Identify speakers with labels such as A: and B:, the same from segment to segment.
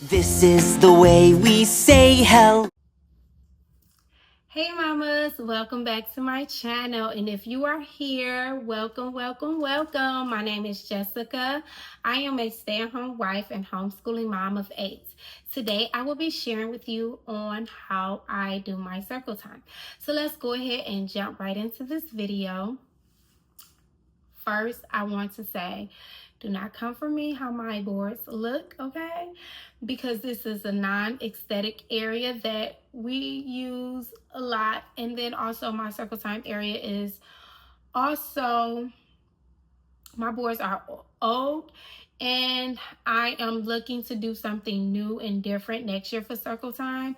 A: This is the way we say hello.
B: Hey mamas, welcome back to my channel, and if you are here, welcome. My name is Jessica. I am a stay-at-home wife and homeschooling mom of 8. Today I will be sharing with you on how I do my circle time. So let's go ahead and jump right into this video. First, I want to say, do not come for me how my boards look, okay? Because this is a non-aesthetic area that we use a lot. And then also my circle time area is also, my boards are old. And I am looking to do something new and different next year for circle time.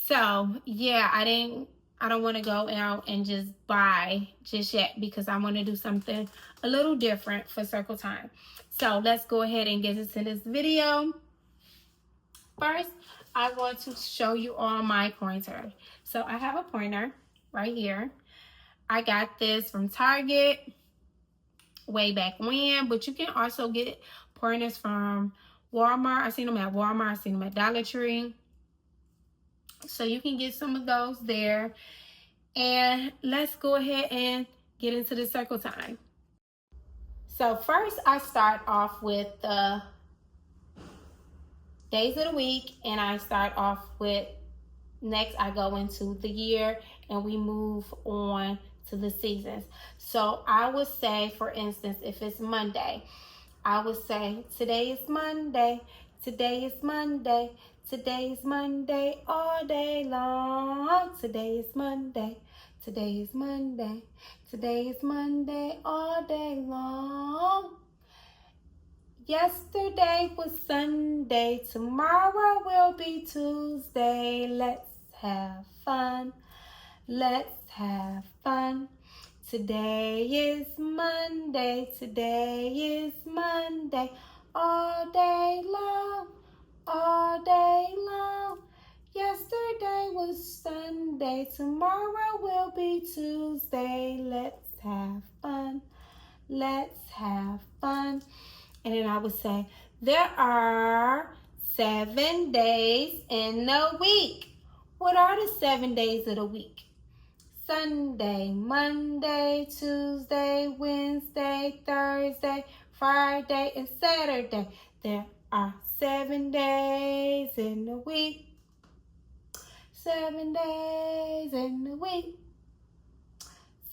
B: So yeah, I don't want to go out and just buy just yet because I want to do something a little different for circle time. So let's go ahead and get into this video. First, I want to show you all my pointer. So I have a pointer right here. I got this from Target way back when, but you can also get pointers from Walmart. I seen them at Walmart. I seen them at Dollar Tree. So you can get some of those there. And let's go ahead and get into the circle time. So first I start off with the days of the week, and I start off with, next I go into the year, and we move on to the seasons. So I would say, for instance, if it's Monday, I would say today is Monday, today is Monday, today is Monday all day long. Today is Monday, today is Monday, today is Monday all day long. Yesterday was Sunday, tomorrow will be Tuesday. Let's have fun, let's have fun. Today is Monday, today is Monday, all day long, all day long. Yesterday was Sunday, tomorrow will be Tuesday. Let's have fun, let's have fun. And then I would say, there are 7 days in a week. What are the 7 days of the week? Sunday, Monday, Tuesday, Wednesday, Thursday, Friday, and Saturday. There are 7 days in a week. 7 days in a week.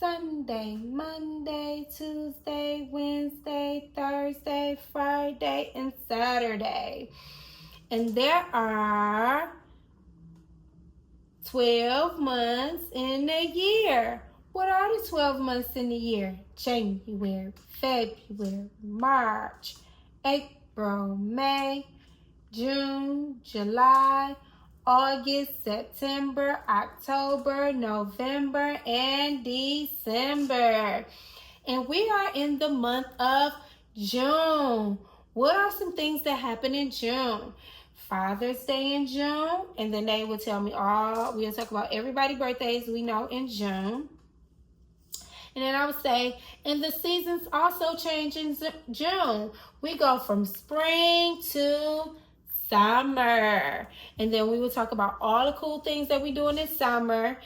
B: Sunday, Monday, Tuesday, Wednesday, Thursday, Friday, and Saturday. And there are 12 months in a year. What are the 12 months in a year? January, February, March, April, May, June, July, August, September, October, November, and December. And we are in the month of June. What are some things that happen in June? Father's Day in June, and then they will tell me we'll talk about everybody's birthdays we know in June. And then I would say, and the seasons also change in June. We go from spring to summer. And then we will talk about all the cool things that we do in the summer.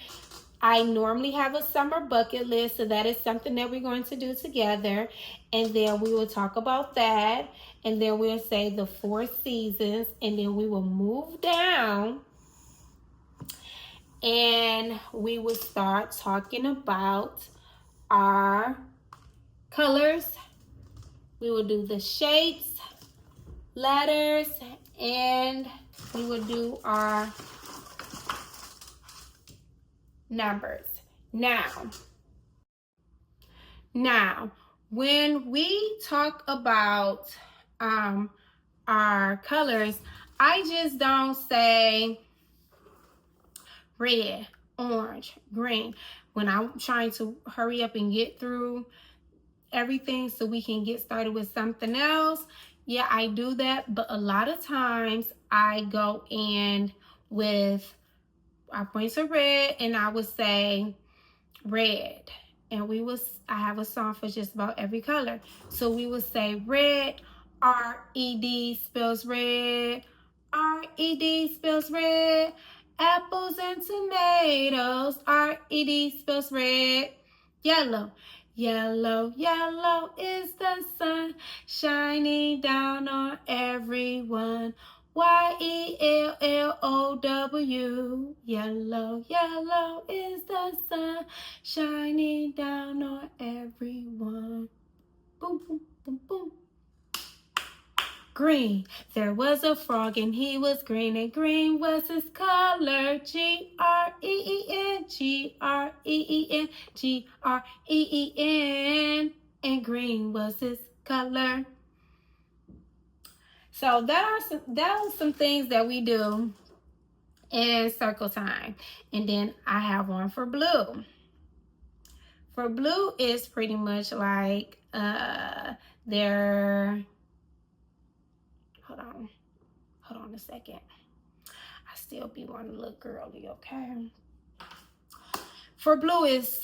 B: I normally have a summer bucket list, so that is something that we're going to do together. And then we will talk about that. And then we'll say the 4 seasons. And then we will move down. And we will start talking about our colors. We will do the shapes, letters, and we will do our numbers. Now, when we talk about our colors, I just don't say red, orange, green. When I'm trying to hurry up and get through everything so we can get started with something else, yeah, I do that. But a lot of times I go in with our points of red, and I would say red. And I have a song for just about every color. So we would say red, R-E-D spells red, R R-E-D spells red. Apples and tomatoes. R-E-D spells red. Yellow. Yellow, yellow is the sun shining down on everyone. Y-E-L-L-O-W. Yellow, yellow is the sun shining down on everyone. Boom, boom, boom, boom. Green. There was a frog and he was green, and green was his color. G-R-E-E-N, G-R-E-E-N, G-R-E-E-N, and green was his color. So that are some things that we do in circle time. And then I have one for blue. For blue is pretty much like their hold on a second. I still be wanting to look girly, okay? For blue is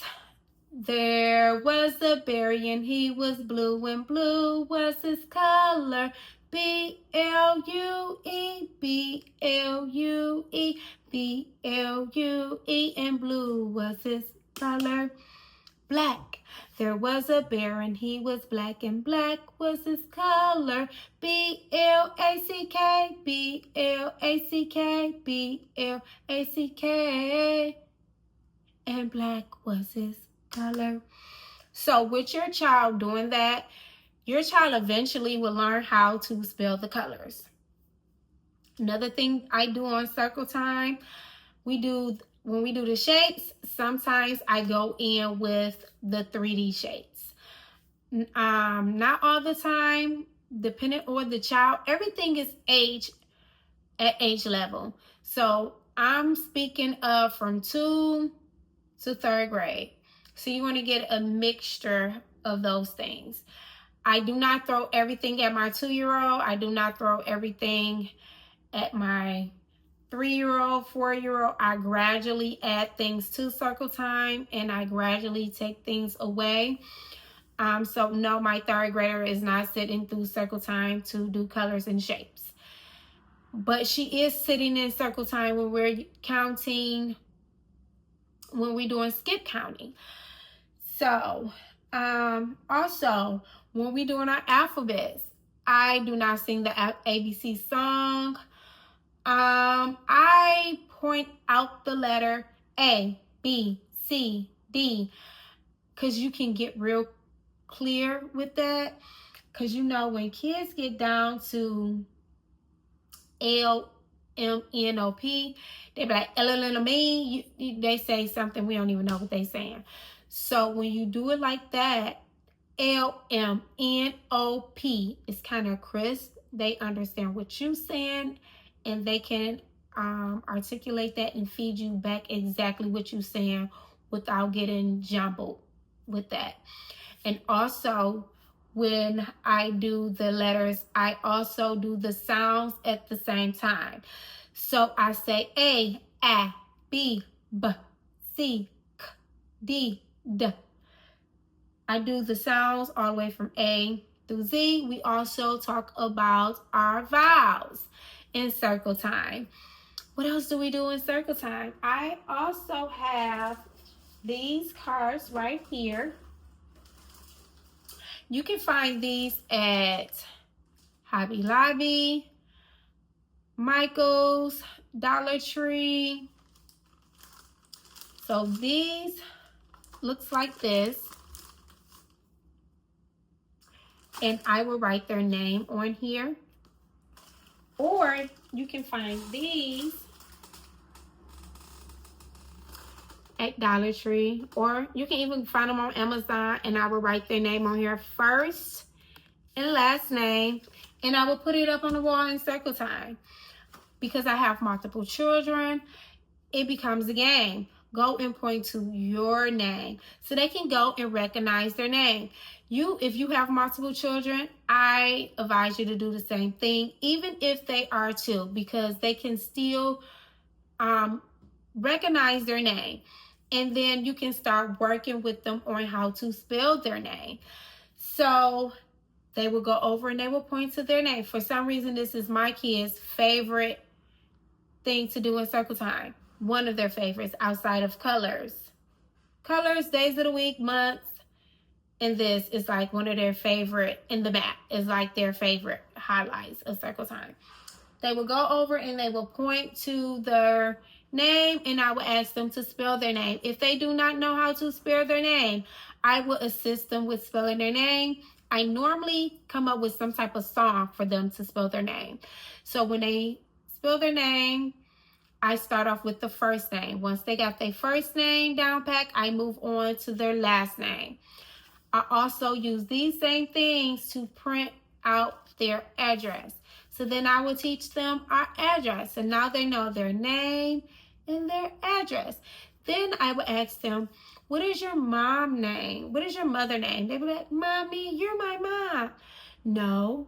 B: there was a berry and he was blue, and blue was his color. B-L-U-E, B-L-U-E, B-L-U-E, and blue was his color. Black. There was a bear and he was black, and black was his color. B-L-A-C-K, B-L-A-C-K, B-L-A-C-K, and black was his color. So with your child doing that, your child eventually will learn how to spell the colors. Another thing I do on circle time, when we do the shapes, sometimes I go in with the 3D shapes. Not all the time, depending on the child. Everything is at age level. So I'm speaking of from 2 to 3rd grade. So you want to get a mixture of those things. I do not throw everything at my 2-year-old. I do not throw everything at my 3-year-old, 4-year-old. I gradually add things to circle time, and I gradually take things away. So no, my 3rd grader is not sitting through circle time to do colors and shapes. But she is sitting in circle time when we're counting, when we're doing skip counting. So also when we're doing our alphabets, I do not sing the ABC song. I point out the letter A, B, C, D, because you can get real clear with that. Because you know, when kids get down to L-M-N-O-P, they be like, L-L-L-M-E, they say something we don't even know what they saying. So when you do it like that, L-M-N-O-P, it's kind of crisp. They understand what you're saying, and they can articulate that and feed you back exactly what you're saying without getting jumbled with that. And also, when I do the letters, I also do the sounds at the same time. So I say A, B, B, C, K, D, D. I do the sounds all the way from A through Z. We also talk about our vowels in circle time. What else do we do in circle time? I also have these cards right here. You can find these at Hobby Lobby, Michael's, Dollar Tree. So these looks like this. And I will write their name on here. Or you can find these at Dollar Tree, or you can even find them on Amazon, and I will write their name on here, first and last name, and I will put it up on the wall in circle time. Because I have multiple children, it becomes a game. Go and point to your name so they can go and recognize their name. If you have multiple children, I advise you to do the same thing, even if they are 2, because they can still recognize their name. And then you can start working with them on how to spell their name. So they will go over and they will point to their name. For some reason, this is my kid's favorite thing to do in circle time. One of their favorites outside of colors. Colors, days of the week, months, and this is like one of their favorite, in the map is like their favorite highlights of circle time. They will go over and they will point to their name, and I will ask them to spell their name. If they do not know how to spell their name, I will assist them with spelling their name. I normally come up with some type of song for them to spell their name. So when they spell their name, I start off with the first name. Once they got their first name down pat, I move on to their last name. I also use these same things to print out their address. So then I will teach them our address. So now they know their name and their address. Then I will ask them, what is your mom name? What is your mother name? They will be like, Mommy, you're my mom. No,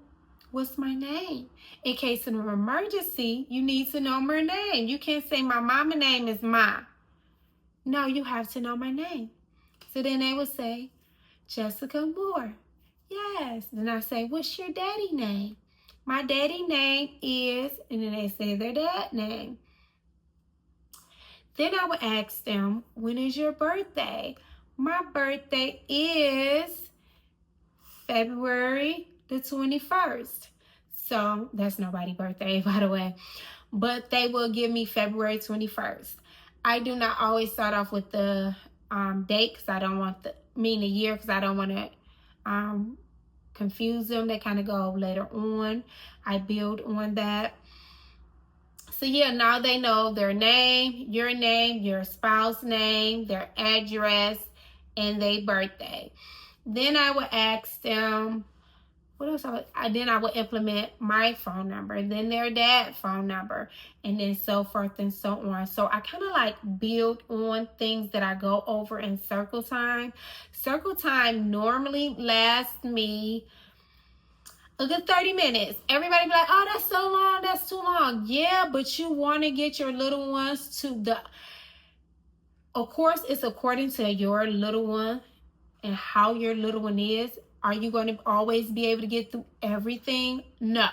B: what's my name? In case of an emergency, you need to know my name. You can't say my mama name is Ma. No, you have to know my name. So then they will say, Jessica Moore. Yes. Then I say, what's your daddy name? My daddy name is, and then they say their dad name. Then I would ask them, when is your birthday? My birthday is February the 21st. So that's nobody's birthday, by the way. But they will give me February 21st. I do not always start off with the date because I don't want the year because I don't want to confuse them. They kind of go later on. I build on that. So yeah, now they know their name, your spouse name, their address, and their birthday. Then I would ask them, what else? Then I would implement my phone number, then their dad's phone number, and then so forth and so on. So I kind of like build on things that I go over in circle time. Circle time normally lasts me a good 30 minutes. Everybody be like, oh, that's so long, that's too long. Yeah, but you want to get your little ones to of course, it's according to your little one and how your little one is. Are you going to always be able to get through everything? No.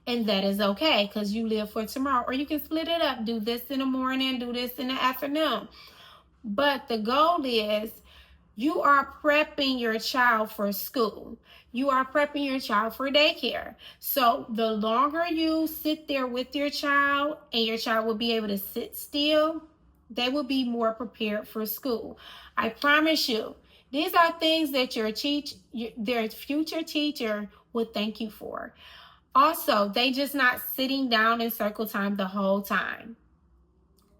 B: And that is okay because you live for tomorrow. Or you can split it up. Do this in the morning, do this in the afternoon. But the goal is you are prepping your child for school. You are prepping your child for daycare. So the longer you sit there with your child and your child will be able to sit still, they will be more prepared for school. I promise you, these are things that their future teacher would thank you for. Also, they just not sitting down in circle time the whole time.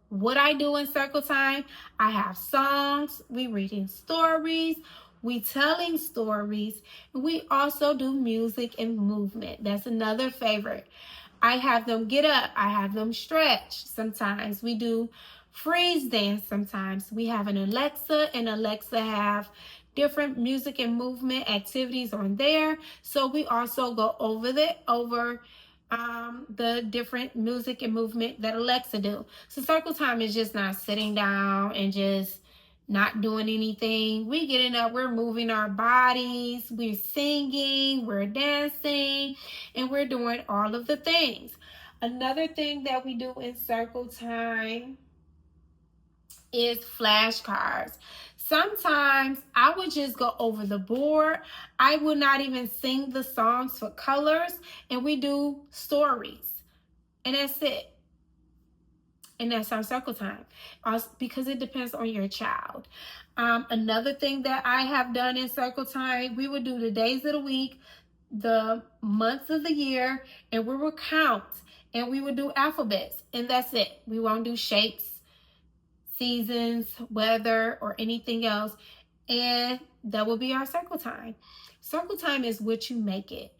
B: What I do in circle time, I have songs, we reading stories, we telling stories, and we also do music and movement. That's another favorite. I have them get up, I have them stretch. Sometimes we do freeze dance. Sometimes we have an Alexa, and Alexa have different music and movement activities on there. So we also go over the different music and movement that Alexa do. So circle time is just not sitting down and just not doing anything. We getting up, we're moving our bodies, we're singing, we're dancing, and we're doing all of the things. Another thing that we do in circle time is flashcards. Sometimes I would just go over the board. I would not even sing the songs for colors, and we do stories, and that's it. And that's our circle time, because it depends on your child. Another thing that I have done in circle time, we would do the days of the week, the months of the year, and we would count, and we would do alphabets, and that's it. We won't do shapes, seasons, weather, or anything else. And that will be our circle time. Circle time is what you make it.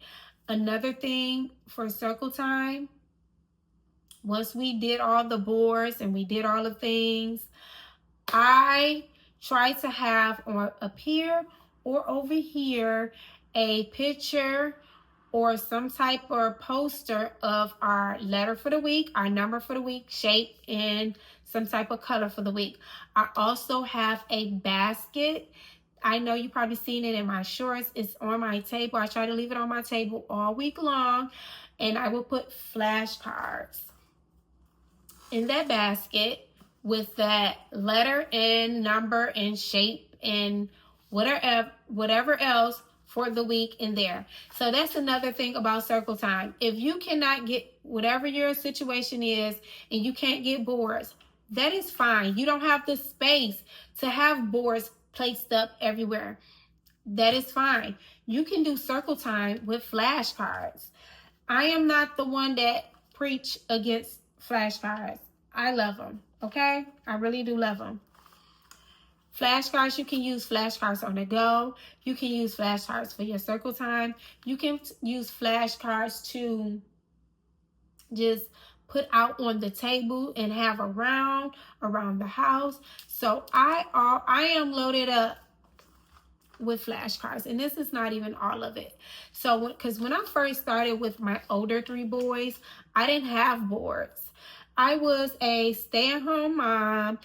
B: Another thing for circle time, once we did all the boards and we did all the things, I try to have up here or over here a picture or some type of poster of our letter for the week, our number for the week, shape, and some type of color for the week. I also have a basket. I know you probably seen it in my shorts. It's on my table. I try to leave it on my table all week long, and I will put flashcards. in that basket with that letter and number and shape and whatever else for the week in there. So that's another thing about circle time. If you cannot get whatever your situation is and you can't get boards, that is fine. You don't have the space to have boards placed up everywhere. That is fine. You can do circle time with flashcards. I am not the one that preach against flashcards. I love them, okay? I really do love them. Flashcards, you can use flashcards on the go. You can use flashcards for your circle time. You can use flashcards to just put out on the table and have around the house. So I am loaded up with flashcards, and this is not even all of it. So because when I first started with my older 3 boys, I didn't have boards. I was a stay-at-home mom,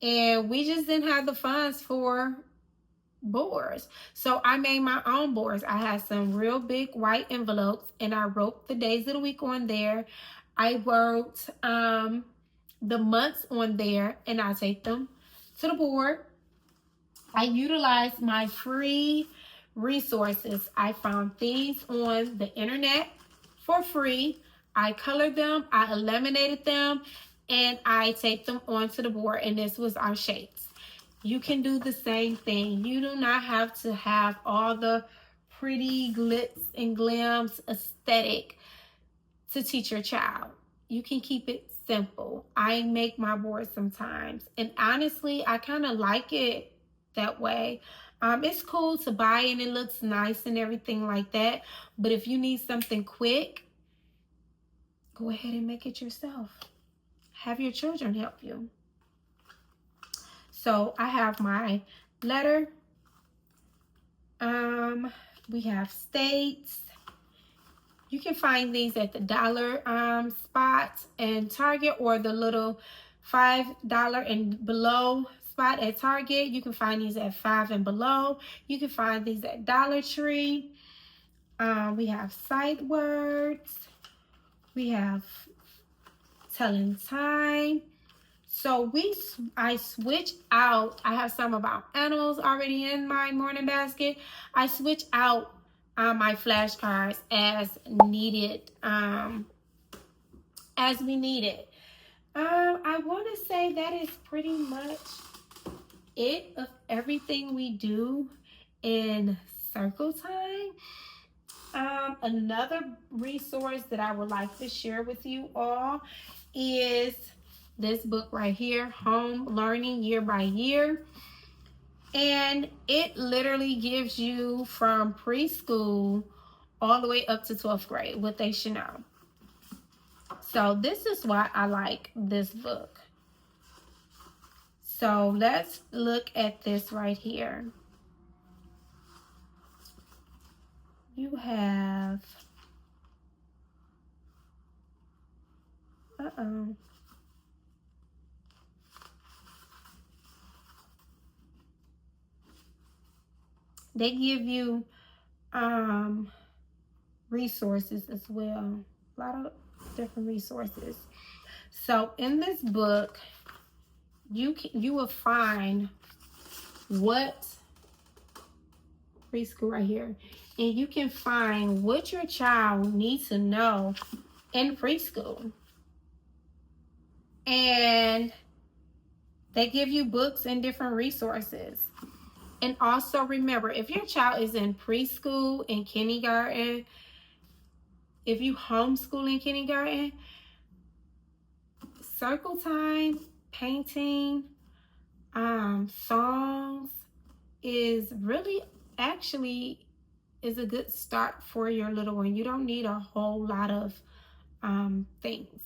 B: and we just didn't have the funds for boards. So I made my own boards. I had some real big white envelopes, and I wrote the days of the week on there. I wrote the months on there, and I take them to the board. I utilized my free resources. I found things on the internet for free. I colored them, I eliminated them, and I taped them onto the board, and this was our shapes. You can do the same thing. You do not have to have all the pretty glitz and glams aesthetic to teach your child. You can keep it simple. I make my board sometimes, and honestly, I kind of like it that way. It's cool to buy and it looks nice and everything like that, but if you need something quick, go ahead and make it yourself. Have your children help you. So I have my letter. We have states. You can find these at the dollar spot and Target, or the little $5 and below spot at Target. You can find these at $5 and below. You can find these at Dollar Tree. We have sight words. We have telling time. So I switch out. I have some about animals already in my morning basket. I switch out my flashcards as needed, as we need it. I want to say that is pretty much it of everything we do in circle time. Another resource that I would like to share with you all is this book right here, Home Learning Year by Year. And it literally gives you from preschool all the way up to 12th grade what they should know. So this is why I like this book. So let's look at this right here. You have, they give you resources as well. A lot of different resources. So in this book, you will find what preschool right here, and you can find what your child needs to know in preschool. And they give you books and different resources. And also remember, if your child is in preschool and kindergarten, if you homeschool in kindergarten, circle time, painting, songs is really actually is a good start for your little one. You don't need a whole lot of things.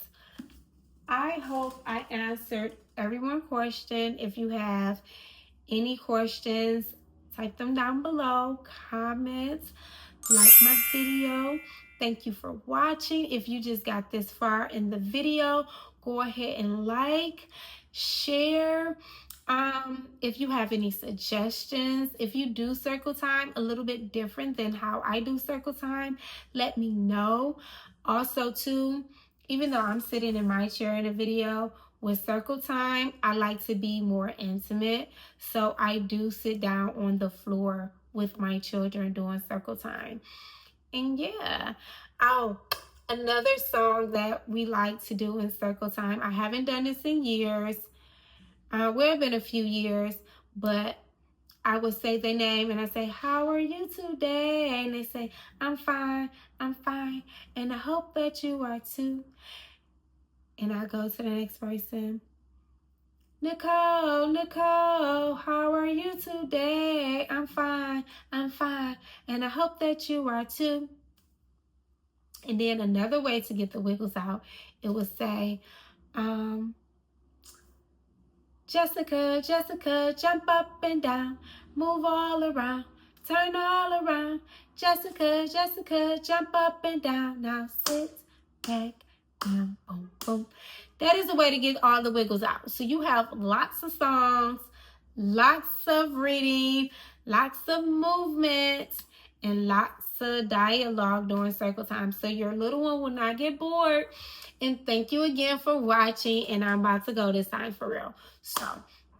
B: I hope I answered everyone's question. If you have any questions, type them down below, comments, like my video. Thank you for watching. If you just got this far in the video, go ahead and like, share. If you have any suggestions, if you do circle time a little bit different than how I do circle time, let me know. Also too, even though I'm sitting in my chair in a video, With circle time, I like to be more intimate, so I do sit down on the floor with my children during circle time. And yeah, another song that we like to do in circle time. I haven't done this in years. Well, it's been a few years, but I would say their name and I say, "How are you today?" And they say, I'm fine, and I hope that you are too. And I go to the next person. "Nicole, how are you today?" I'm fine, and I hope that you are too. And then another way to get the wiggles out, it would say, Jessica, jump up and down, move all around, turn all around. Jessica, jump up and down. Now sit back down, boom, boom. That is the way to get all the wiggles out. So you have lots of songs, lots of reading, lots of movement, and lots of dialogue during circle time. So your little one will not get bored. And thank you again for watching. And I'm about to go this time for real. So,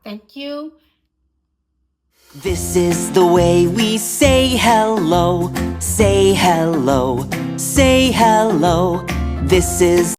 B: thank you.
A: This is the way we say hello. Say hello. Say hello. This is